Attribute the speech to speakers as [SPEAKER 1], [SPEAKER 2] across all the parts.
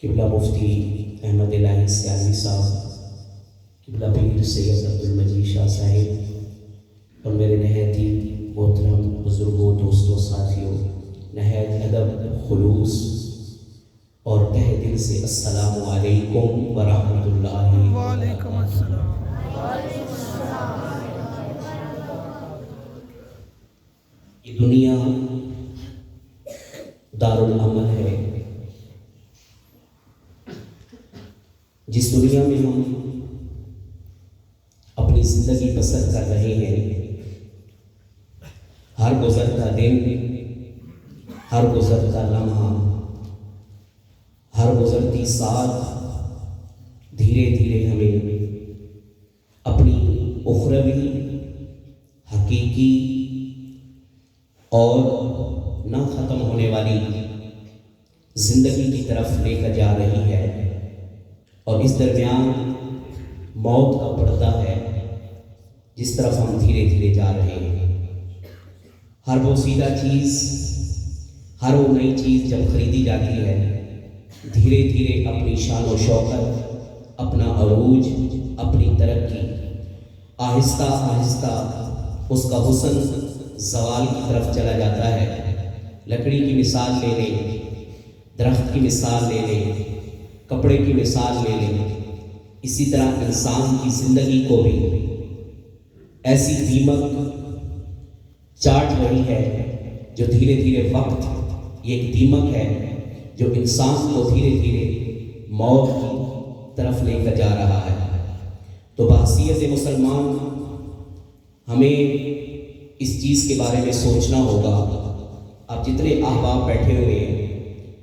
[SPEAKER 1] قبلہ مفتی احمد الہی سیاسی صاحب، قبلہ پیر سید عبدالمجید شاہ صاحب اور میرے نہایت ہی محترم بزرگوں، دوستوں، ساتھیوں، نہایت ادب، خلوص اور تہ دل سے السلام علیکم ورحمۃ اللہ
[SPEAKER 2] وعلیکم السلام۔
[SPEAKER 1] یہ دنیا دارالعمل ہے، جس دنیا میں ہم اپنی زندگی بسر کر رہے ہیں، ہر گزرتا دن، ہر گزرتا لمحہ، ہر گزرتی ساتھ دھیرے دھیرے ہمیں اپنی اخروی، حقیقی اور نہ ختم ہونے والی زندگی کی طرف لے کر جا رہی ہے، اور اس درمیان موت کا پردہ ہے جس طرف ہم دھیرے دھیرے جا رہے ہیں۔ ہر وہ سیدھا چیز، ہر وہ نئی چیز جب خریدی جاتی ہے، دھیرے دھیرے اپنی شان و شوکت، اپنا عروج، اپنی ترقی، آہستہ آہستہ اس کا حسن زوال کی طرف چلا جاتا ہے۔ لکڑی کی مثال لے لیں، درخت کی مثال لے لیں، کپڑے کی مثال لے لیں، اسی طرح انسان کی زندگی کو بھی ایسی دیمک چاٹ رہی ہے جو دھیرے دھیرے وقت، یہ ایک دیمک ہے جو انسان کو دھیرے دھیرے موت کی طرف لے کر جا رہا ہے۔ تو بحیثیت مسلمان ہمیں اس چیز کے بارے میں سوچنا ہوگا۔ آپ جتنے احباب بیٹھے ہوئے ہیں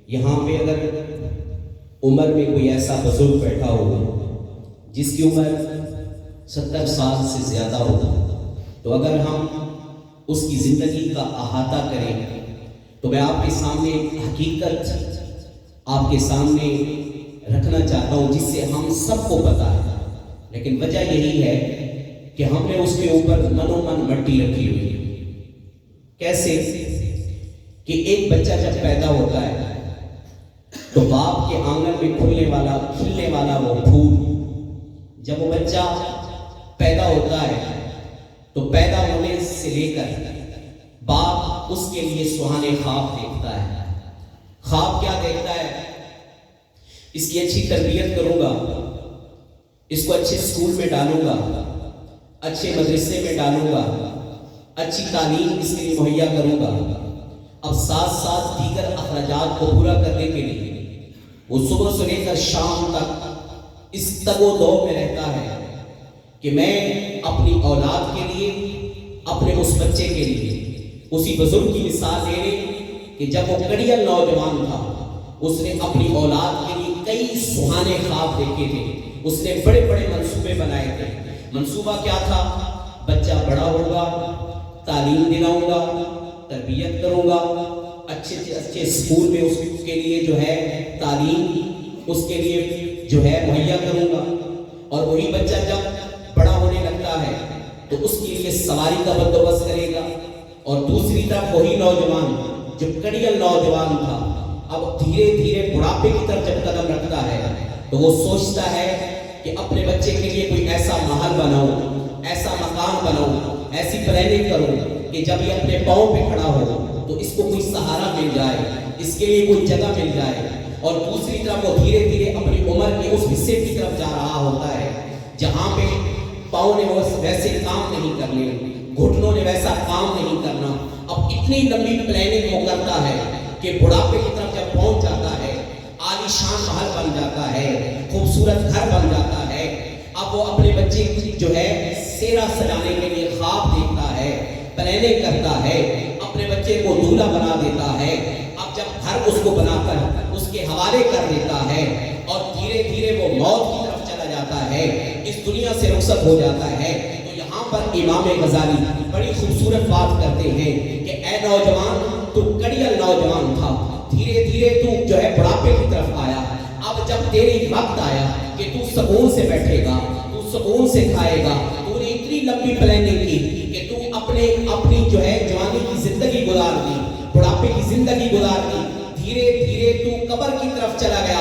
[SPEAKER 1] یہاں پہ، اگر عمر میں کوئی ایسا بزرگ بیٹھا ہو جس کی عمر 70 سال سے زیادہ ہو، تو اگر ہم اس کی زندگی کا احاطہ کریں تو میں آپ کے سامنے حقیقت آپ کے سامنے رکھنا چاہتا ہوں جس سے ہم سب کو پتہ ہے، لیکن وجہ یہی ہے کہ ہم نے اس کے اوپر من و من مٹی رکھی ہوئی ہے۔ کیسے کہ ایک بچہ جب پیدا ہوتا ہے تو باپ کے آنگن میں کھلنے والا وہ پھول، جب وہ بچہ پیدا ہوتا ہے تو پیدا ہونے سے لے کر باپ اس کے لیے سہانے خواب دیکھتا ہے۔ خواب کیا دیکھتا ہے؟ اس کی اچھی تربیت کروں گا، اس کو اچھے اسکول میں ڈالوں گا، اچھے مدرسے میں ڈالوں گا، اچھی تعلیم اس کے لیے مہیا کروں گا۔ اب ساتھ ساتھ دیگر اخراجات کو پورا کرنے کے لیے وہ صبح سے لے کر شام تک اس تگ و دو میں رہتا ہے کہ میں اپنی اولاد کے لیے، اپنے اس بچے کے لیے، اسی بزرگ کی مثال لے لیں کہ جب وہ کڑیل نوجوان تھا اس نے اپنی اولاد کے لیے کئی سہانے خواب دیکھے تھے، اس نے بڑے بڑے منصوبے بنائے تھے۔ منصوبہ کیا تھا؟ بچہ بڑا ہوگا، تعلیم دلاؤں گا، تربیت کروں گا، اچھے سے اچھے اسکول میں اس کے لیے جو ہے تعلیم اس کے لیے جو ہے مہیا کروں گا، اور وہی بچہ جب بڑا ہونے لگتا ہے تو اس کے لیے سواری کا بندوبست کرے گا، اور دوسری طرف وہی نوجوان جو کڑیل نوجوان تھا اب دھیرے دھیرے بڑھاپے کی طرف جب قدم رکھتا ہے تو وہ سوچتا ہے کہ اپنے بچے کے لیے کوئی ایسا محل بناؤں، ایسا مکان بناؤں، ایسی پلاننگ کروں کہ جب یہ اپنے پاؤں پہ کھڑا ہو تو اس کو کوئی سہارا مل جائے، اس کے لیے کوئی جگہ مل جائے۔ اور دوسری طرف وہ دھیرے دھیرے اپنی عمر کے اس حصے کی طرف جا رہا ہوتا ہے جہاں پہ پاؤں نے ویسے کام نہیں کرنے، گھٹنوں نے ویسا کام نہیں کرنا۔ اب اتنی لمبی پلاننگ وہ کرتا ہے کہ بڑھاپے کی طرف جب پہنچ جاتا ہے، عالی شان محل بن جاتا ہے، خوبصورت گھر بن جاتا ہے۔ اب وہ اپنے بچے کی جو ہے سیرا سجانے کے لیے خواب دیکھتا ہے، پلاننگ کرتا ہے، اپنے بچے کو دولہا بنا دیتا ہے۔ اب جب گھر اس کو بنا کر اس کے حوالے کر دیتا ہے اور دھیرے دھیرے وہ موت کی طرف چلا جاتا ہے، اس دنیا سے رخصت ہو جاتا ہے، تو یہاں پر امام غزالی بڑی خوبصورت بات کرتے ہیں کہ اے نوجوان، تو کڑیل نوجوان تھا، دھیرے دھیرے تو جو ہے بڑھاپے کی طرف آیا، اب جب تیری وقت آیا کہ تو سکون سے بیٹھے گا، تو سکون سے کھائے گا، تو نے اتنی لمبی پلاننگ کی کہ تو اپنی جو ہے جوانی کی زندگی گزار دی، بڑھاپے کی زندگی گزار دی، دھیرے دھیرے تو قبر کی طرف چلا گیا۔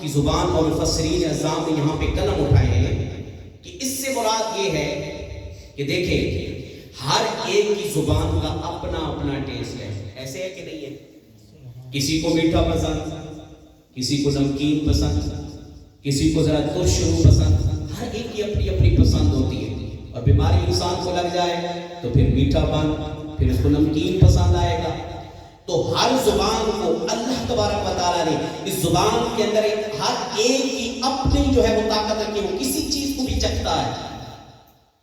[SPEAKER 1] کی زبان اور مفسرین اعظام نے یہاں پہ قلم اٹھائے ہیں کہ اس سے مراد یہ ہے کہ دیکھیں ہر ایک کی زبان کا اپنا اپنا ٹیسٹ ہے. ایسے ہے کہ نہیں ہے؟ کسی کو میٹھا پسند، کسی کو نمکین پسند، کسی کو ذرا ترش پسند. ہر ایک کی اپنی اپنی پسند ہوتی ہے. اور بیماری انسان کو لگ جائے تو پھر میٹھا پن، پھر اس کو نمکین پسند آئے گا. تو ہر زبان کو اللہ تبارک و تعالیٰ نے اس زبان کے اندر ہر ایک کی اپنی جو ہے وہ طاقت ہے کہ وہ کسی چیز کو بھی چکھتا ہے.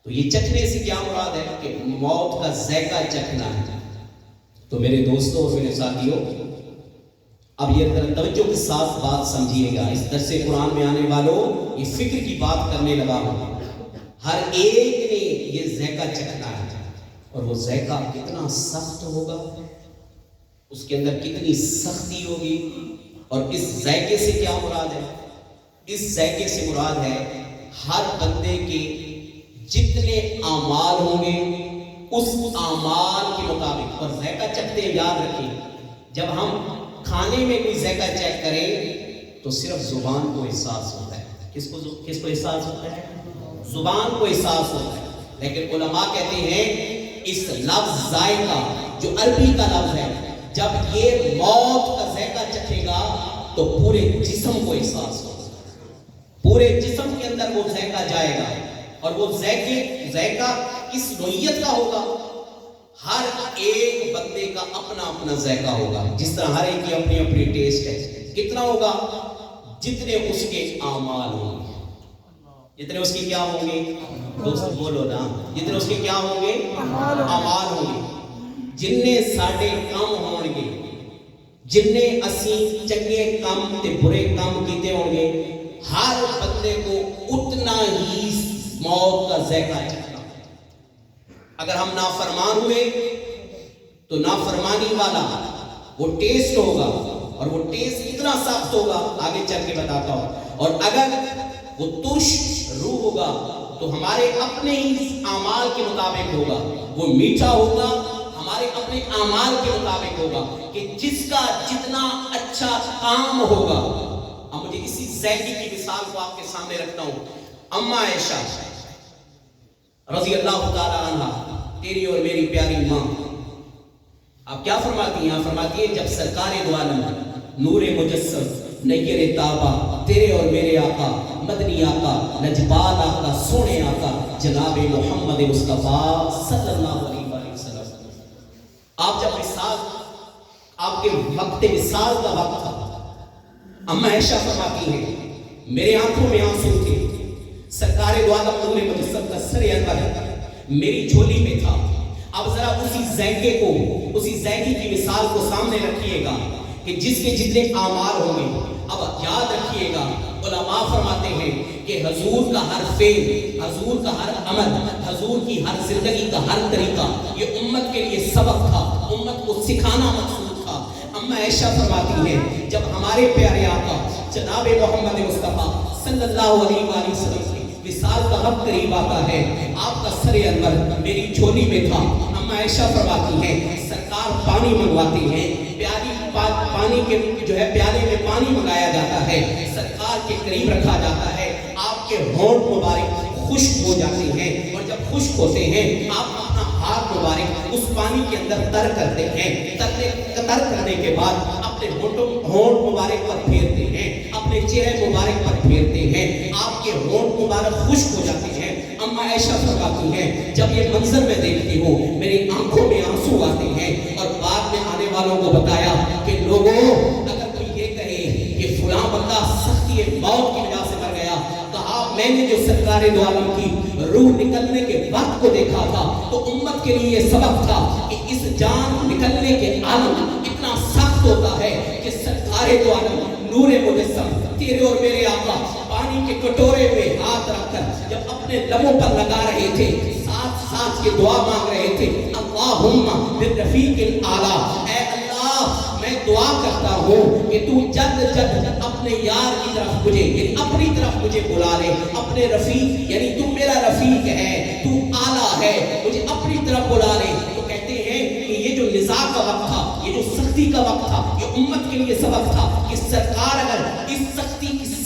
[SPEAKER 1] تو یہ چکھنے سے کیا مراد ہے کہ موت کا ذائقہ چکھنا ہے. تو میرے دوستوں اور میرے ساتھیوں، اب یہ توجہ کے ساتھ بات سمجھیے گا. اس درس قرآن میں آنے والوں یہ فکر کی بات کرنے لگا ہوں. ہر ایک نے یہ ذائقہ چکھنا ہے اور وہ ذائقہ کتنا سخت ہوگا، اس کے اندر کتنی سختی ہوگی. اور اس ذائقے سے کیا مراد ہے؟ اس ذائقے سے مراد ہے ہر بندے کے جتنے اعمال ہوں گے اس اعمال کے مطابق. اور ذائقہ چکھتے ہیں، یاد رکھیں جب ہم کھانے میں کوئی ذائقہ چیک کریں تو صرف زبان کو احساس ہوتا ہے. کس کو احساس ہوتا ہے؟ زبان کو احساس ہوتا ہے. لیکن علماء کہتے ہیں اس لفظ ذائقہ جو عربی کا لفظ ہے، جب یہ موت کا ذائقہ چکھے گا تو پورے جسم کو احساس ہوگا. پورے جسم کے اندر وہ ذائقہ جائے گا. اور وہ ذائقہ کس نوعیت کا ہوگا؟ ہر ایک بندے کا اپنا اپنا ذائقہ ہوگا. جس طرح ہر ایک کی اپنی اپنی ٹیسٹ ہے. کتنا ہوگا؟ جتنے اس کے اعمال ہوں گے. جتنے اس کے کیا ہوں گے؟ دوست بولو نا. جتنے اس کے کیا ہوں گے؟ اعمال ہوں گے. جننے ساڈے کم ہون گے، جننے اسی چنگے کم تے برے کم کیتے ہوں گے، ہر بندے کو اتنا ہی موت کا ذائقہ چکھنا. اگر ہم نافرمان ہوئے تو نافرمانی والا وہ ٹیسٹ ہوگا، اور وہ ٹیسٹ اتنا سخت ہوگا آگے چل کے بتاتا ہوں. اور اگر وہ ترش روح ہوگا تو ہمارے اپنے ہی اعمال کے مطابق ہوگا. وہ میٹھا ہوگا ہمارے اپنے اعمال کے مطابق ہوگا کہ جس کا جتنا اچھا کام ہوگا. اب مجھے اسی ذائقے کی مثال کو آپ کے سامنے رکھتا ہوں. اما عائشہ رضی اللہ تعالی عنہ، تیری اور میری پیاری ماں، آپ کیا فرماتی ہیں؟ فرماتی ہیں جب سرکار دو عالم نور مجسم نیر تابا تیرے اور میرے آقا مدنی آقا نجبال آقا سونے آقا جناب محمد مصطفیٰ صلی اللہ علیہ وسلم، آپ جب مثال آپ کے وقت مثال کا وقت تھا، اما عائشہ فرماتی ہیں میرے آنکھوں میں آنسو تھے. سرکار دو عالم نور مجسم کا سر انور میری جھولی میں تھا. اب ذرا اسی ذائقے کو، اسی ذائقے کی مثال کو سامنے رکھیے گا کہ جس کے جتنے اعمال ہوں گے. اب یاد رکھیے گا علماء فرماتے ہیں کہ حضور کا ہر فعل، حضور کا ہر عمل، حضور کی ہر زندگی کا ہر طریقہ یہ امت کے لیے سبق تھا، امت کو سکھانا مقصود تھا. اما عائشہ فرماتی ہیں جب ہمارے پیارے آقا جناب محمد مصطفیٰ صلی اللہ علیہ وآلہ وسلم کی وصال کا وقت قریب آتا ہے، آپ کا سر انور میری جھولی میں تھا. اما عائشہ فرماتی ہیں سرکار پانی منگواتی ہیں، پانی کے جو ہے پیالے میں پانی منگایا جاتا ہے، سرکار کے قریب رکھا جاتا ہے. آپ کے ہونٹ مبارک خشک ہو جاتے ہیں، اور جب خشک ہوتے ہیں آپ اپنا ہاتھ مبارک اس پانی کے اندر تر کرتے ہیں. تر کرنے کے بعد اپنے ہونٹ مبارک پر پھیرتے ہیں، اپنے چہرے مبارک پر پھیرتے ہیں. آپ کے ہونٹ مبارک خشک ہو جاتے ہیں. اما عائشہ فرماتی ہیں جب یہ منظر میں دیکھتی ہوں میری آنکھوں میں آنسو آتے ہیں. اور بعد میں آنے والوں کو بتایا کہ لوگوں اگر کوئی یہ کہے کہ فلاں بندہ سختی موت کی وجہ سے مر گیا، کہا میں نے جو سرکار دو عالم کی روح نکلنے کے وقت کو دیکھا تھا تو امت کے لیے یہ سبق تھا کہ اس جان نکلنے کے عالم اتنا سخت ہوتا ہے کہ سرکار دو عالم نور مجسم تیرے اور میرے آقا پانی کے کٹورے میں ہاتھ رکھ کر جب اپنے لبوں پر لگا رہے تھے، ساتھ ساتھ کے دعا مانگ رہے تھے اللہم بالرفیق الاعلیٰ، اے اللہ میں دعا کرتا ہوں کہ تو جلد جلد اپنے یار کی طرف مجھے، یعنی اپنی طرف مجھے بلا لے. اپنے رفیق یعنی تو میرا رفیق ہے، تو اعلیٰ ہے، مجھے اپنی طرف بلا لے. تو کہتے ہیں کہ یہ جو نزاع کا وقت تھا، یہ جو سختی کا وقت تھا، یہ امت کے لیے سبق تھا کہ سرکار اگر اس سختی کی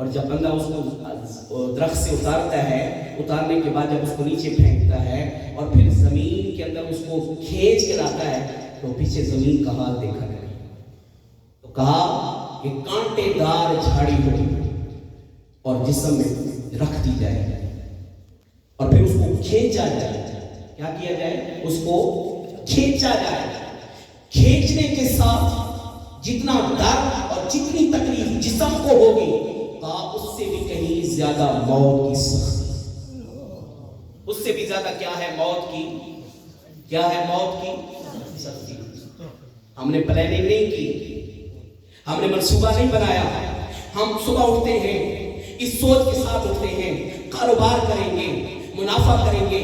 [SPEAKER 1] اور جب بندہ اس کو درخت سے اتارتا ہے، اتارنے کے بعد جب اس کو نیچے پھینکتا ہے اور پھر زمین کے اندر اس کو کھینچ کے لاتا ہے تو پیچھے زمین کا حال دیکھا گیا، تو کہا کہ کانٹے دار جھاڑی ہو اور جسم میں رکھ دی جائے اور پھر اس کو کھینچا جائے۔ کیا کیا جائے؟ اس کو کھینچا جائے۔ کھینچنے کے ساتھ جتنا درد اور جتنی تکلیف جسم کو ہوگی، کہا اس سے بھی کہیں زیادہ موت کی سختی، اس سے بھی زیادہ کیا ہے؟ موت کی، کیا ہے؟ موت کی سختی۔ ہم نے پلاننگ نہیں کی، ہم نے منصوبہ نہیں بنایا، ہم صبح اٹھتے ہیں اس سوچ کے ساتھ اٹھتے ہیں کاروبار کریں گے، منافع کریں گے،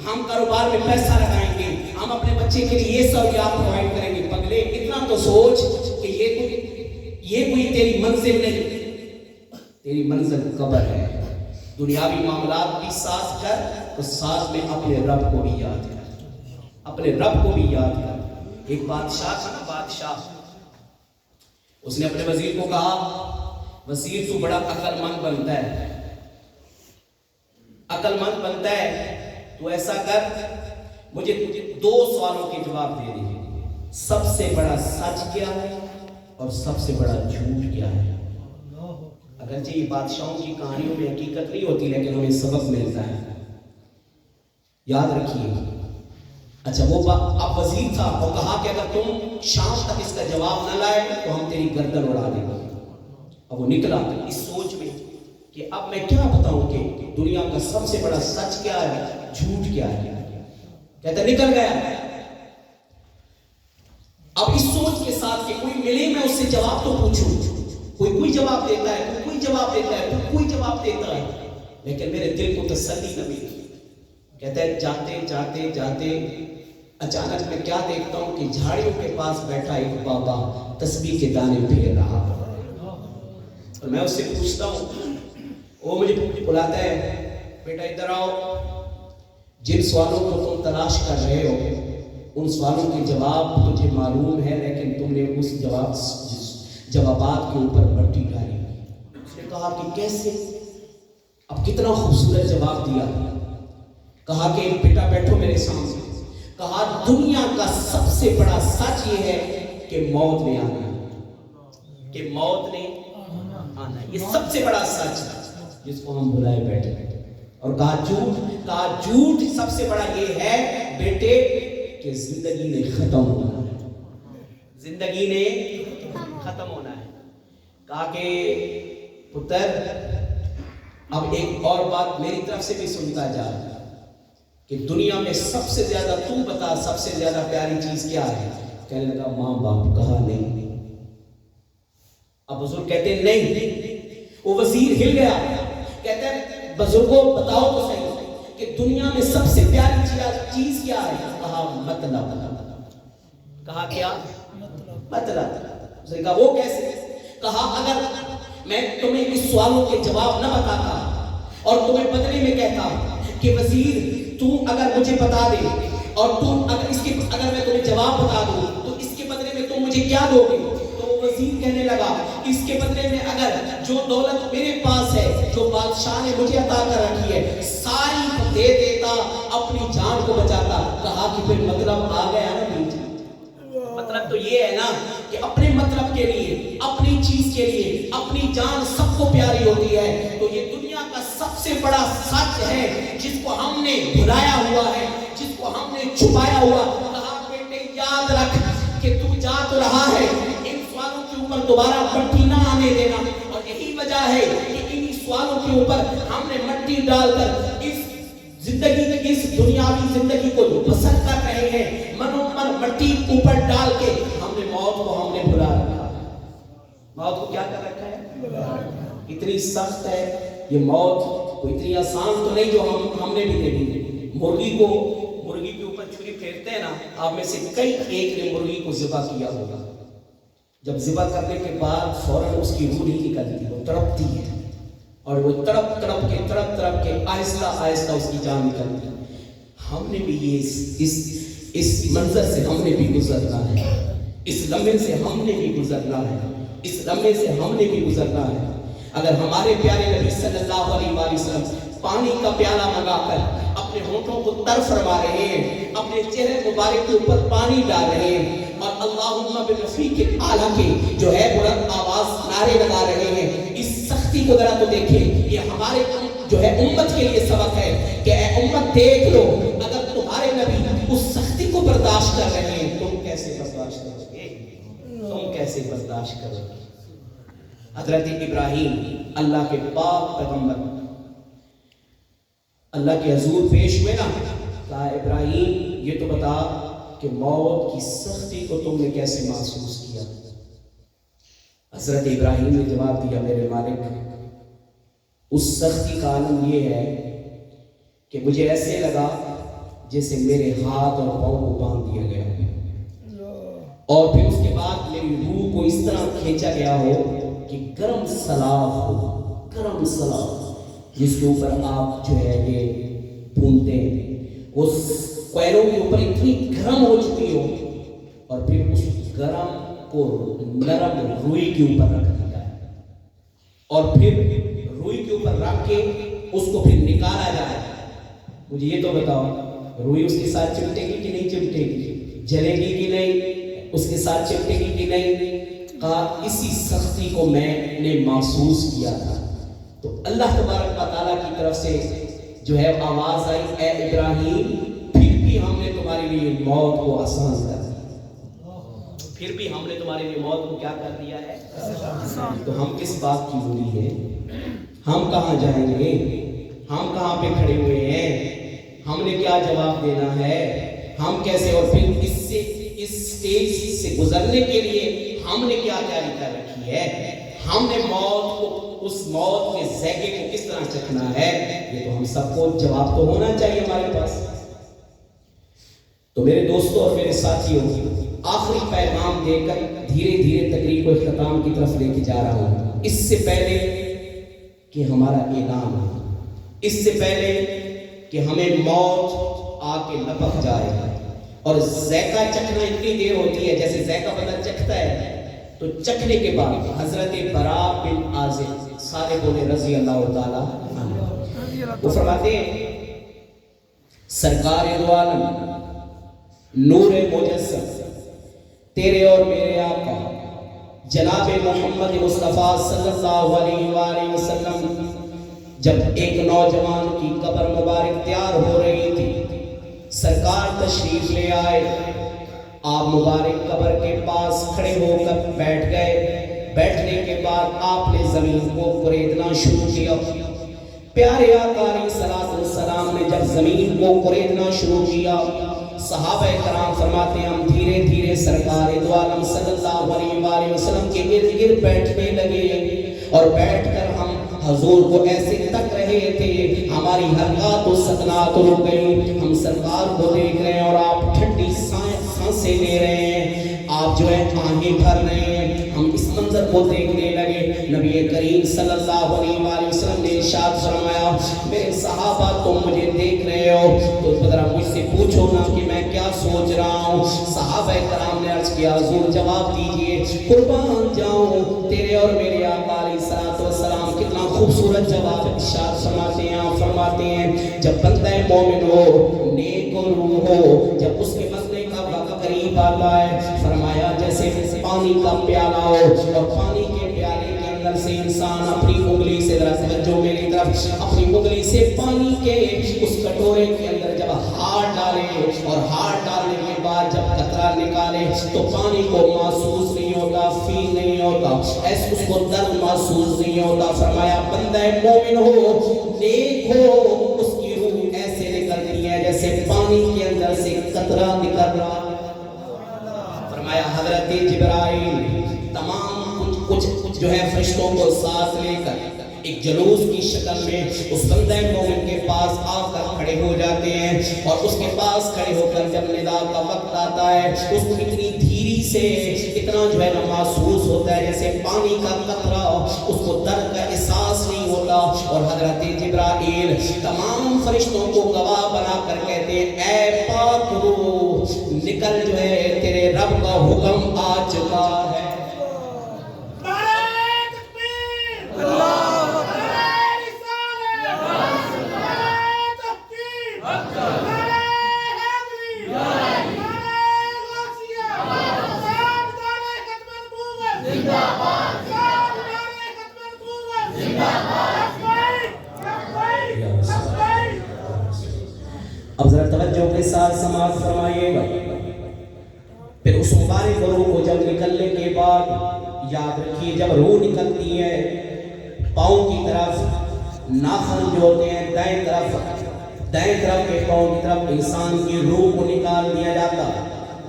[SPEAKER 1] ہم کاروبار میں پیسہ لگائیں گے، ہم اپنے بچے کے لیے یہ سہولیات پرووائڈ کریں گے۔ پگلے اتنا تو سوچ کہ یہ کوئی تیری منزل نہیں، تیری منزل قبر ہے۔ دنیاوی معاملات بھی ساتھ کر تو ساتھ میں اپنے رب کو بھی یاد کر، اپنے رب کو بھی یاد کر۔ ایک بادشاہ تھا نا، بادشاہ، اس نے اپنے وزیر کو کہا، وزیر تو بڑا عقل مند بنتا ہے، عقل مند بنتا ہے، تو ایسا کر مجھے 2 سوالوں کے جواب دے دے، سب سے بڑا سچ کیا ہے اور سب سے بڑا جھوٹ کیا ہے۔ اگرچہ یہ بادشاہوں کی کہانیوں میں حقیقت نہیں ہوتی لیکن ہمیں سبق ملتا ہے، یاد رکھیے۔ اچھا وہ اب وزیر تھا اور کہا کہ اگر تم شام تک اس کا جواب نہ لائے تو ہم تیری گردن اڑا دیں گے۔ اب وہ نکلا اس سوچ میں کہ اب میں کیا بتاؤں کہ دنیا کا سب سے بڑا سچ کیا ہے، جھوٹ کیا ہے۔ کہتا نکل گیا۔ اب اس سوچ کے ساتھ کہ کوئی ملے میں اس سے جواب تو پوچھوں، کوئی جواب دیتا ہے، کوئی جواب دیتا ہے، کوئی جواب دیتا ہے، لیکن میرے دل کو تسلی نہ ملی۔ کہتا ہے جاتے جاتے جاتے اچانک میں کیا دیکھتا ہوں کہ جھاڑیوں کے پاس بیٹھا ایک بابا تسبیح کے دانے پھیر رہا، اور میں اس سے پوچھتا ہوں، وہ مجھے بلاتا ہے، بیٹا ادھر آؤ، جن سوالوں کو تم تلاش کر رہے ہو ان سوالوں کے جواب تجھے معلوم ہے لیکن تم نے اس جوابات کے اوپر مٹی ڈالی۔ اس نے کہا کہ کیسے؟ اب کتنا خوبصورت جواب دیا۔ کہا کہ بیٹا بیٹھو میرے سامنے۔ کہا دنیا کا سب سے بڑا سچ یہ ہے کہ موت نے آنا، کہ موت نے آنا، یہ سب سے بڑا سچ ہے جس کو ہم بھلائے بیٹھے۔ اور کہا جھوٹ سب سے بڑا یہ ہے بیٹے کہ زندگی نے ختم ہونا ہے، زندگی نے ختم ہونا ہے۔ کہا کہ پتر اب ایک اور بات میری طرف سے بھی سنتا جا کہ دنیا میں سب سے زیادہ تو بتا سب سے زیادہ پیاری چیز کیا ہے؟ کہنے لگا ماں باپ۔ کہا نہیں۔ اب بزرگ کہتے ہیں نہیں۔ وہ وزیر ہل گیا، کہتے ہیں بزرگوں بتاؤ تو صحیح کہ دنیا میں سب سے پیاری چیز کیا ہے؟ کہا مطلب۔ کہا کیا؟ مطلب۔ کہا وہ کیسے؟ کہا اگر میں تمہیں اس سوالوں کے جواب نہ بتاتا اور تمہیں بدلے میں کہتا کہ وزیر تو اگر مجھے بتا دے اور اگر میں تمہیں جواب بتا دوں تو اس کے بدلے میں تم مجھے کیا دو گے؟ تو وہ وزیر کہنے لگا اس کے بدلے میں اگر جو دولت میرے پاس ہے، جو بادشاہ نے مجھے عطا کر رکھی ہے، ساری دے دیتا، اپنی جان کو بچاتا۔ کہا کہ پھر مطلب آ گیا نا بیچ۔ مطلب تو یہ ہے نا کہ اپنے مطلب کے لیے، اپنی چیز کے لیے اپنی جان سب کو پیاری ہوتی ہے۔ تو یہ دنیا کا سب سے بڑا سچ ہے جس کو ہم نے بھلایا ہوا ہے، جس کو ہم نے چھپایا ہوا۔ کہا بیٹے یاد رکھ کہ تو جا تو رہا ہے، ان سوالوں کے اوپر دوبارہ مٹی نہ آنے دینا، اور یہی وجہ ہے کہ ان سوالوں کے اوپر ہم نے مٹی ڈال کر اس زندگی اس دنیاوی زندگی کو جو پسند کر رہے ہیں منومن مٹی اوپر ڈال کے ہم نے موت کو ہم نے بھلا رکھا ہے۔ موت کو کیا کر رکھا ہے؟ اتنی سخت ہے یہ موت، کوئی اتنی آسان تو نہیں جو ہم نے بھی دیکھی۔ مرغی کے اوپر چھری پھیرتے ہیں نا، آپ میں سے کئی ایک نے مرغی کو ذبح کیا ہوگا۔ جب ذبح کرنے کے بعد فوراً اس کی روح نہیں نکلتی، وہ تڑپتی ہے اور وہ تڑپ تڑپ کے آہستہ آہستہ اس کی جان نکلتی ہے۔ ہم نے بھی یہ اس منظر سے ہم نے بھی گزرنا ہے، اس لمحے سے ہم نے بھی گزرنا ہے، اس لمحے سے ہم نے بھی گزرنا ہے۔ اگر ہمارے پیارے نبی صلی اللہ علیہ وآلہ وسلم پانی کا پیالہ منگا کر اپنے ہونٹوں کو تر فرما رہے ہیں، اپنے چہرے مبارک کے اوپر پانی ڈال رہے ہیں، اور اللہم بالرفیق الاعلیٰ کے جو ہے بلند آواز نعرے لگا رہے ہیں، اس سختی کو ذرا تو دیکھیں۔ یہ ہمارے جو ہے امت کے لیے سبق ہے کہ اے امت دیکھ لو، اگر تمہارے نبی اس سختی کو برداشت کر رہے ہیں، تم کیسے برداشت کرو گے؟ تم کیسے برداشت کرو گے؟ حضرت ابراہیم اللہ کے پاک پیغمبر اللہ کے حضور پیش ہوئے نا، کہا ابراہیم یہ تو بتا کہ موت کی سختی کو تم نے کیسے محسوس کیا؟ حضرت ابراہیم نے جواب دیا، میرے مالک اس سختی کا عالم یہ ہے کہ مجھے ایسے لگا جیسے میرے ہاتھ اور پاؤں کو باندھ دیا گیا، اور پھر اس کے بعد میری روح کو اس طرح کھینچا گیا ہو کہ گرم سلاخ ہو، گرم سلاخ جس کے اوپر آپ جو ہے یہ بھونتے ہیں، اس کوئلوں کے اوپر اتنی گرم ہو چکی ہو، اور پھر اس گرم کو نرم روئی کے اوپر رکھ دیا ہے، اور پھر روئی کے اوپر رکھ کے اس کو پھر نکالا جائے۔ مجھے یہ تو بتاؤ روئی اس کے ساتھ چمٹے گی کہ نہیں چمٹے گی؟ جلے گی کہ نہیں؟ اس کے ساتھ چمٹے گی کہ نہیں؟ کہا اسی سختی کو میں نے محسوس کیا تھا۔ تو اللہ تبارک و تعالیٰ کی طرف سے جو ہے آواز آئی، اے ابراہیم پھر بھی ہم نے تمہارے لیے موت کو آسان کر دیا، پھر بھی ہم نے تمہارے لیے موت کو کیا کر دیا ہے؟ تو ہم کس بات کی بولی ہے؟ ہم کہاں جائیں گے؟ ہم کہاں پہ کھڑے ہوئے ہیں؟ ہم نے کیا جواب دینا ہے؟ ہم کیسے؟ اور پھر اس سٹیج سے گزرنے کے لیے ہم نے کیا تیاری کر رکھی ہے؟ ہم نے موت کو، اس موت کے ذائقے کو کس طرح چکھنا ہے؟ یہ تو ہم سب کو جواب تو ہونا چاہیے ہمارے پاس۔ تو میرے دوستوں اور میرے ساتھیوں، آخری پیغام دے کر دھیرے دھیرے تقریر کو اختتام کی طرف لے کے جا رہا ہوں۔ اس سے پہلے کہ ہمارا اعلان ہو، اس سے پہلے کہ ہمیں موت آ کے لپک جائے، اور ذائقہ چکھنا اتنی دیر ہوتی ہے جیسے ذائقہ بدن چکھتا ہے، تو چکھنے کے بعد حضرت براء بن عازب سارے بولے رضی اللہ تعالیٰ عنہ، وہ فرماتے ہیں سرکار دو عالم نور مجسم تیرے اور میرے آقا جناب محمد مصطفیٰ صلی اللہ علیہ وآلہ وسلم جب ایک نوجوان کی قبر مبارک تیار ہو رہی تھی، سرکار تشریف لے آئے، آپ مبارک قبر کے پاس کھڑے ہو کر بیٹھ گئے۔ بیٹھنے کے بعد آپ نے زمین کو کریدنا شروع کیا۔ پیارے آقا علیہ الصلوۃ والسلام نے جب زمین کو کریدنا شروع کیا، صحابہ کرام فرماتے ہیں ہم دھیرے دھیرے سرکار دو عالم صلی اللہ علیہ وآلہ وسلم کے ارد گرد بیٹھنے لگے، اور بیٹھ کر ہم حضور کو ایسے تک رہے تھے، ہماری حرکات و سکنات رک گئی، ہم سرکار کو دیکھ رہے ہیں اور آپ ٹھنڈی سانسیں لے رہے ہیں، آپ جو ہے آہیں بھر رہے ہیں، ہم اس منظر کو دیکھنے لگے۔ نبی کریم صلی اللہ علیہ وآلہ وسلم نے ارشاد فرمایا، میرے صحابہ تم مجھے دیکھ رہے ہو تو ذرا مجھ سے پوچھو نا کہ میں کیا سوچ رہا ہوں۔ صحابہ کرام نے عرض کیا حضور جواب دیجئے، قربان جاؤں تیرے اور میرے آقا علیہ الصلوۃ والسلام کتنا خوبصورت جواب ارشاد فرماتے ہیں جب بندہ مومن ہو، نیک و روح ہو، جب اس کے مرنے کا وقت قریب آتا ہے، فرمایا جیسے پانی کا پیالہ ہو، اور پانی کے پیالے کے اندر سے انسان اپنی انگلی سے، ذرا توجہ میری طرف، اپنی انگلی سے پانی کے اس کٹورے کے اندر جب ہاتھ ڈالے، اور ہاتھ ڈالنے کے بعد جب قطرہ نکالے تو پانی کو محسوس نہیں ہوتا، فیل نہیں ہوتا، ایسے اس کو درد محسوس نہیں ہوتا۔ فرمایا بندہ مومن ہو، نیک ہو، اس کی روح ایسے نکلتی ہے جیسے پانی کے اندر سے قطرہ نکل رہا۔ فرمایا حضرت جبرائیل تمام کچھ جو ہے فرشتوں کو ساتھ لے کر ایک جلوس کی شکل میں اس بندہ مومن کے پاس آ کر کھڑے ہو جاتے ہیں، اور اس کے پاس کھڑے ہو کر جب ندا کا وقت آتا ہے اس کو اتنی دھیری سے اتنا جو ہے نا محسوس ہوتا ہے جیسے پانی کا قطرہ، اس کو درد کا احساس نہیں ہوتا۔ اور حضرت جبرائیل تمام فرشتوں کو گواہ بنا کر کہتے ہیں اے پاک روح نکل، جو ہے تیرے رب کا حکم آ چکا ہے۔
[SPEAKER 2] اللہ
[SPEAKER 1] اب ذرا توجہ کے ساتھ سماعت فرمائیے گا. پھر اس مبارک روح کو جب نکلنے کے بعد یاد رکھیے جب روح نکلتی ہے پاؤں کی طرف ناخن جو ہوتے ہیں دائیں طرف کے پاؤں کی طرف انسان کی روح کو نکال دیا جاتا.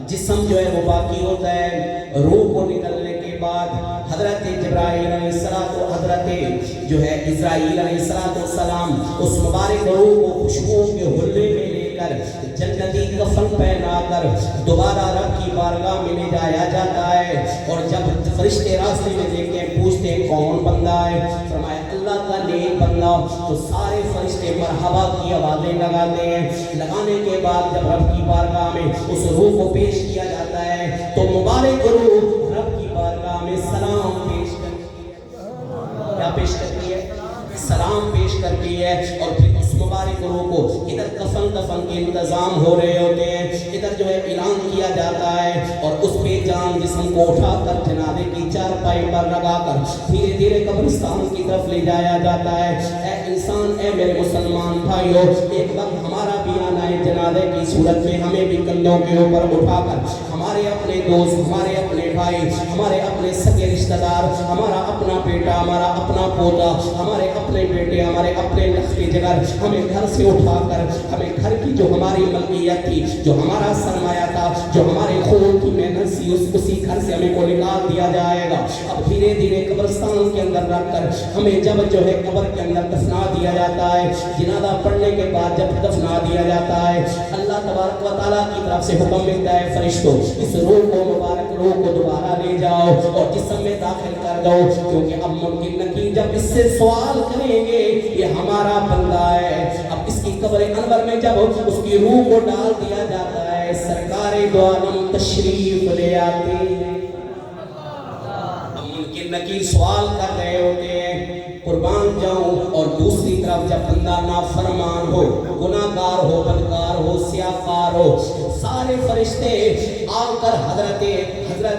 [SPEAKER 1] جسم جو ہے وہ باقی ہوتا ہے. روح کو نکلنے کے بعد حضرت جبرائیل علیہ السلام و حضرت جو ہے اسرائیل علیہ السلام اس مبارک روح کو خوشبوؤں کے حلے میں لے کر جنتی کفن پہنا کر دوبارہ رب کی بارگاہ میں لے جایا جاتا ہے. اور جب فرشتے راستے میں دیکھتے ہیں پوچھتے ہیں کون بندہ ہے, فرمایا اللہ کا نیک بندہ, تو سارے فرشتے مرحبا کی آوازیں لگاتے ہیں. لگانے کے بعد جب رب کی بارگاہ میں اس روح کو پیش کیا جاتا ہے تو مبارک روح رب کی بارگاہ میں سلام پیش کرتی ہے. کیا پیش کرتی ہے؟ سلام پیش کرتی ہے. اور پھر اس مبارک روح کو ادھر کفن کے انتظام ہو رہے ہوتے ہیں, ادھر جو ہے اعلان کیا جاتا ہے اور اس بے جان جسم کو اٹھا کر جنازے کی چارپائی پر لگا کر دھیرے دھیرے قبرستان کی طرف لے جایا جاتا ہے. اے انسان, اے میرے مسلمان بھائیو, ایک وقت ہمارا بھی آنا ہے جنازے کی صورت میں. ہمیں بھی کندھوں کے اوپر اٹھا کر ہمارے اپنے دوست, ہمارے اپنے بھائی, ہمارے اپنے سگے رشتہ دار, ہمارا اپنا بیٹا, ہمارا اپنا پوتا, ہمارے اپنے بیٹے, ہمارے اپنے لختی جگر, ہمیں گھر سے اٹھا کر ہمیں گھر کی جو ہماری ملکیت تھی, جو ہمارا سرمایہ تھا, جو ہمارے خون کی محنت سی, اسی گھر سے ہمیں کو نکال دیا جائے گا. اب دھیرے دھیرے قبرستان کے اندر رکھ کر ہمیں جب جو ہے قبر کے اندر دفنا دیا جاتا ہے, جنازہ پڑھنے کے بعد جب دفنا دیا جاتا ہے, اللہ تبارک و تعالیٰ کی طرف سے حکم ملتا ہے فرشتوں اس روح کو, مبارک روح کو دوبارہ لے جاؤ اور جسم میں داخل کر دو, کیونکہ اب ممکن نہیں جب اس سے سوال کریں گے یہ ہمارا بندہ ہے. اب اس کی قبر انور میں جب اس کی روح کو ڈال دیا جاتا ہے, سرکار دو عالم تشریف لے آتے ہیں. اب ممکن نکیر سوال کر رہے ہوتے ہیں قربان جاؤں, اور دوسری طرف جب بندہ نافرمان ہو, گناہگار ہو, بدکار ہو, سیاہکار ہو, سارے فرشتے آ کر حضرت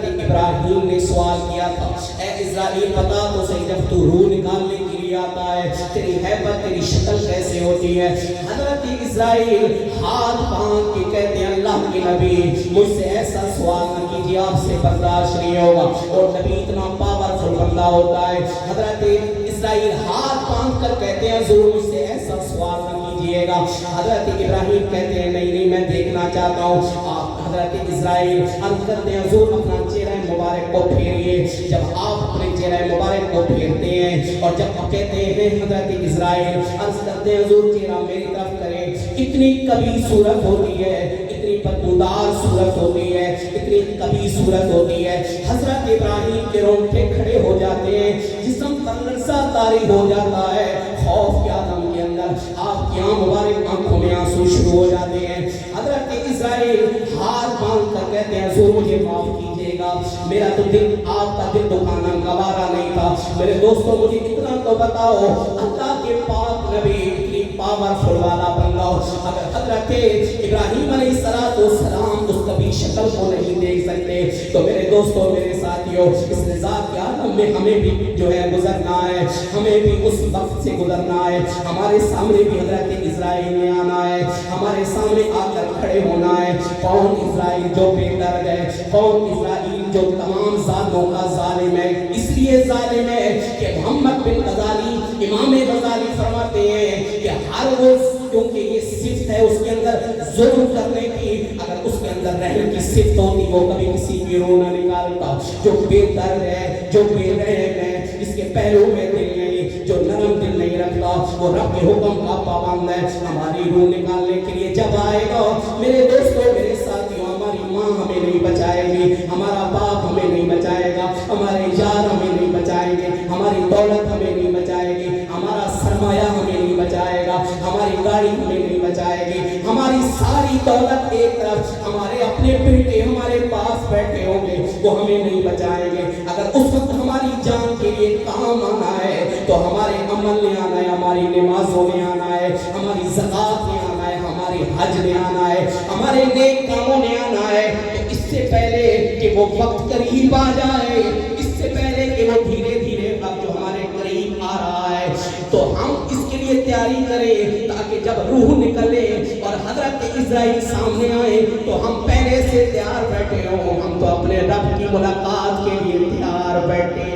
[SPEAKER 1] ابراہیم نے سوال کیا تھا, اے اسرائیل بتا تو صحیح جب تو روح نکالنے کے لیے آتا ہے تیری حیبت, تیری شکل کیسے ہوتی ہے؟ حضرت اسرائیل ہاتھ باندھ کے کہتے ہیں اللہ کے نبی مجھ سے ایسا سوال نہ کیجیے, آپ سے برداشت نہیں ہوگا. اور نبی اتنا پاورفل بندہ ہوتا ہے. حضرت اسرائیل ہاتھ باندھ کر کہتے ہیں حضور مجھ سے ایسا سوال نہ کیجیے گا. حضرت ابراہیم کہتے ہیں نہیں میں دیکھنا چاہتا ہوں. حضرت اسرائیل عرض کرتے ہیں حضور اپنا چہرہ مبارک کو پھیریے. جب آپ اپنے چہرہ مبارک کو پھیرتے ہیں اور جب آپ کہتے ہیں حضرت اسرائیل عرض کرتے ہیں حضور چہرہ میری طرف کریں, اتنی کبھی صورت ہوتی ہے, اتنی بدبودار صورت ہوتی ہے, اتنی کبھی صورت ہوتی ہے. حضرت ابراہیم کے رونگٹے کھڑے ہو جاتے ہیں, جسم پر لرزہ طاری ہو جاتا ہے, خوف کے عالم کے اندر آپ کی مبارک آنکھوں میں آنسو شروع ہو جاتے ہیں. حضرت اسرائیل ہاتھ باندھ کر کہتے ہیں حضور مجھے معاف کیجیے گا, میرا تو دل آپ کا دل دکھانا گوارا نہیں تھا. میرے دوستوں مجھے اتنا تو بتاؤ, اللہ کے پاک نبی اتنی پاورفل والا بندہ, اگر حضرت ابراہیم علیہ السلام اس کبھی شکل کو نہیں دیکھ سکتے تو میرے دوستوں میرے ساتھیوں اس نظام کے عالم میں ہمیں بھی جو ہے گزرنا ہے, ہمیں بھی اس وقت سے گزرنا ہے. ہمارے سامنے بھی حضرت اسرائیل نے آنا ہے, ہمارے سامنے آ کر کھڑے ہونا ہے. کون اسرائیل جو بے درد ہے, کون اسرائیل جو تمام ذاتوں کا ظالم ہے. اس لیے ظالم ہے کہ محمد بن غزالی, امام غزالی فرماتے ہیں کہ ہر وہ کیونکہ یہ صفت ہے اس کے اندر ظلم کرنے کی, اگر اس کے اندر رحم کی صفت ہوتی وہ کبھی کسی کی روح نہ نکالتا. جو بے درد ہے, جو بے رحم ہے, جس کے پہلو میں دل نہیں, جو نرم دل نہیں رکھتا, وہ رب کے حکم کا پابند ہے. ہماری روح نکالنے کے لیے جب آئے گا میرے دوستوں میرے ساتھیوں, ہماری ماں ہمیں نہیں بچائے گی, ہمارا باپ ہمیں نہیں بچائے گا, ہمارے یار ہمیں نہیں بچائیں گے, ہماری دولت ہمیں نہیں بچائے گی, ہمارا سرمایہ ہمیں نہیں بچائے گا, ہماری گاڑی ہمیں نہیں بچائے گی, ہماری ساری دولت ایک طرف, ہمارے اپنے بیٹے ہمارے پاس بیٹھے ہوں گے وہ ہمیں نہیں بچائیں گے. اگر اس وقت ہماری جان کے لیے کام آنا ہے تو ہمارے عمل میں آنا ہے, ہماری نمازوں میں آنا ہے, ہماری زکات میں آنا ہے, ہماری ہماری حج نے آنا ہے، ہمارے نیک کاموں نے آنا ہے، تو اس سے پہلے کہ وہ وقت قریب آ جائے، اس سے پہلے کہ وہ دھیرے دھیرے وقت جو ہمارے قریب آ رہا ہے، تو ہم اس کے لیے تیاری کریں تاکہ جب روح نکلے اور حضرت عزرائیل سامنے آئے تو ہم پہلے سے تیار بیٹھے ہوں. ہم تو اپنے رب کی ملاقات کے لیے تیار بیٹھے.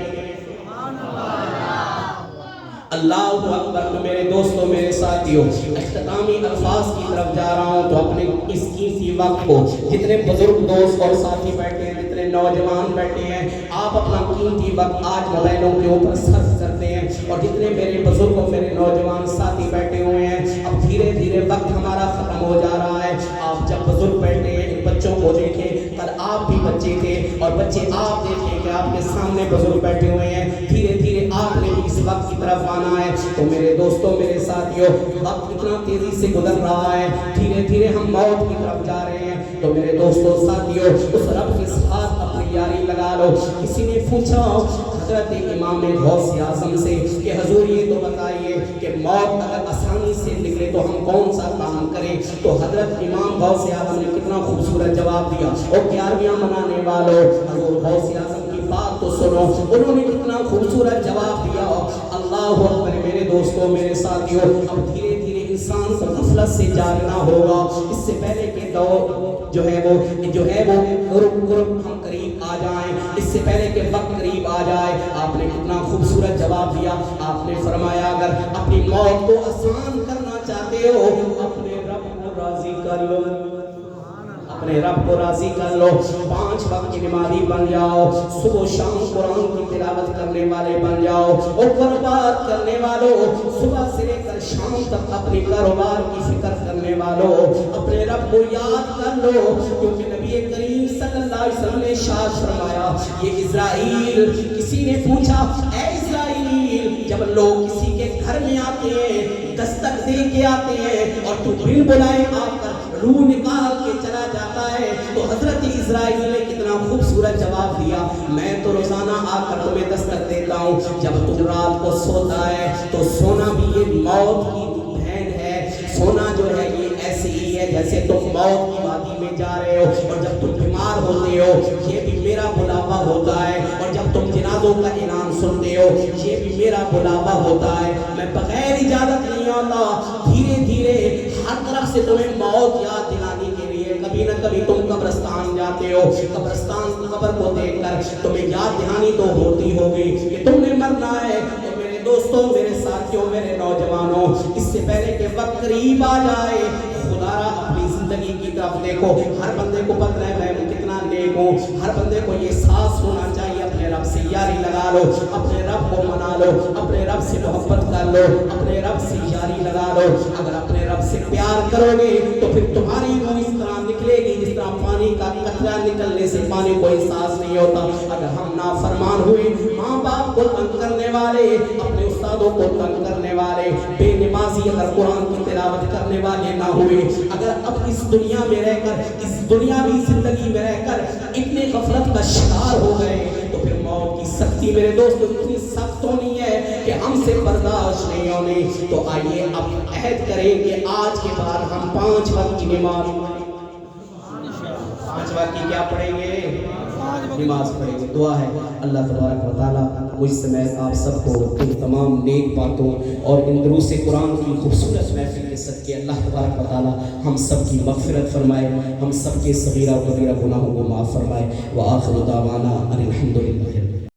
[SPEAKER 1] اللہ اکبر. تو میرے دوستوں، میرے ساتھیوں، اختتامی الفاظ کی طرف جا رہا ہوں. تو اپنے اس قیمتی وقت کو، جتنے بزرگ دوست اور ساتھی بیٹھے ہیں، جتنے نوجوان بیٹھے ہیں، آپ اپنا قیمتی وقت آج موبائلوں کے اوپر صرف کرتے ہیں، اور جتنے میرے بزرگ اور میرے نوجوان ساتھی بیٹھے ہوئے ہیں، اب دھیرے دھیرے وقت ہمارا ختم ہو جا رہا ہے. آپ جب بزرگ بیٹھے ہیں، ان بچوں کو دیکھیں، کل آپ بھی بچے تھے، اور بچے آپ دیکھیں کہ آپ کے سامنے بزرگ بیٹھے ہوئے ہیں. دھیرے دھیرے آپ نے بھی اس وقت کی طرف آنا ہے. تو میرے دوستوں، میرے ساتھیوں، وقت اتنا تیزی سے گزر رہا ہے، دھیرے دھیرے ہم موت کی طرف جا رہے ہیں. تو میرے دوستوں، ساتھیوں، اس رب کے ساتھ اپنی یاری لگا لو. کسی نے پوچھا حضرت امام غوث اعظم سے کہ حضور یہ تو بتائیے کہ موت اگر آسانی سے نکلے تو ہم کون سا کام کریں؟ تو حضرت امام غوث اعظم نے کتنا خوبصورت جواب دیا. اور 11ویں منانے والوں، حضور غوث اعظم کی بات تو سنو، انہوں نے کتنا خوبصورت جواب دیا. اللہ اکبر. میرے دوستوں، میرے ساتھیوں، اب دھیرے دھیرے انسان کو غفلت سے جاگنا ہوگا. اس سے پہلے کہ دور جو ہے وہ قرب ہم قریب آ جائیں، اس سے پہلے کہ وقت قریب آ جائے، آپ نے کتنا خوبصورت جواب دیا. آپ نے فرمایا اگر اپنی موت کو آسان کرنا چاہتے ہو، اپنے رب کو راضی کر لو. اپنے رب کو راضی کر لو. 5 وقت کی نمازی بن جاؤ. صبح و شام قرآن کی تلاوت کرنے والے بن جاؤ. اور کاروبار کرنے والوں، صبح سے لے کر شام تک اپنے کاروبار کی فکر کرنے والوں، اپنے رب کو یاد کر لو. کیونکہ نبی کریم صلی اللہ علیہ وسلم نے ارشاد فرمایا، یہ اسرائیل، کسی نے پوچھا اے اسرائیل، جب لوگ کسی کے گھر میں آتے ہیں، دستک دے کے آتے ہیں، اور تو بن بلائے آ کر روح نکال کے چلا جاتا ہے، تو حضرت اسرائیل نے کتنا خوبصورت جواب دیا، میں تو روزانہ آ کر تمہیں دستک دیتا ہوں. جب تم رات کو سوتا ہے تو سونا بھی یہ موت کی بہن ہے. سونا جو ہے یہ ایسے ہی ہے جیسے تم موت کی وادی میں جا رہے ہو، اور جب تم بیمار ہوتے ہو یہ بھی میرا بلاوا ہوتا ہے، اور جب تم جنازوں کا اعلان سنتے ہو یہ بھی میرا بلاوا ہوتا ہے. میں بغیر اجازت نہیں آتا. دھیرے دھیرے ہر طرف سے تمہیں موت یاد دلانے کے لیے کبھی نہ کبھی تم قبرستان جاتے ہو. قبرستان کی قبر کو دیکھ کر تمہیں یاد دہانی تو ہوتی ہوگی کہ تم نے مرنا ہے. تو میرے دوستوں، میرے ساتھیوں، میرے نوجوانوں، اس سے پہلے کہ وقت قریب آ جائے، خدا را اپنی زندگی کی طرف دیکھو. ہر بندے کو پتہ ہے میں کتنا نیک ہوں. ہر بندے کو یہ احساس ہونا چاہیے اپنے رب سے یاری لگا لو، اپنے رب کو منا لو، اپنے رب سے محبت کر لو، اپنے رب سے یاری لگا لو. اگر اپنے رب سے پیار کرو گے تو پھر تمہاری روح اس طرح نکلے گی جس طرح پانی کا قطرہ نکلنے سے پانی کو احساس نہیں ہوتا. اگر ہم نافرمان ہوئے، ماں باپ کو تنگ کرنے والے، اپنے استادوں کو تنگ کرنے والے، بے نمازی اگر قرآن کی تلاوت کرنے والے نہ ہوئے، اگر اب اس دنیا میں رہ کر، اس دنیاوی زندگی میں رہ کر اتنے غفلت کا شکار ہو گئے، تو پھر موت کی سختی میرے دوستوں اتنی سخت ہونی ہے کہ ہم سے برداشت نہیں ہونی. تو آئیے اب عہد کریں کہ آج کے بعد ہم 5 وقت کی نماز، 5 وقت کی کیا پڑھیں گے؟ نماز پڑھیں گے. دعا ہے اللہ تبارک و تعالیٰ مجھ سمیت آپ سب کو ان تمام نیک باتوں اور ان دروس قرآن کی خوبصورت محفل کے صدقے اللہ تبارک و تعالیٰ ہم سب کی مغفرت فرمائے، ہم سب کے صغیرہ و کبیرہ گناہوں کو معاف فرمائے. وآخر دعوانا ان الحمدللہ.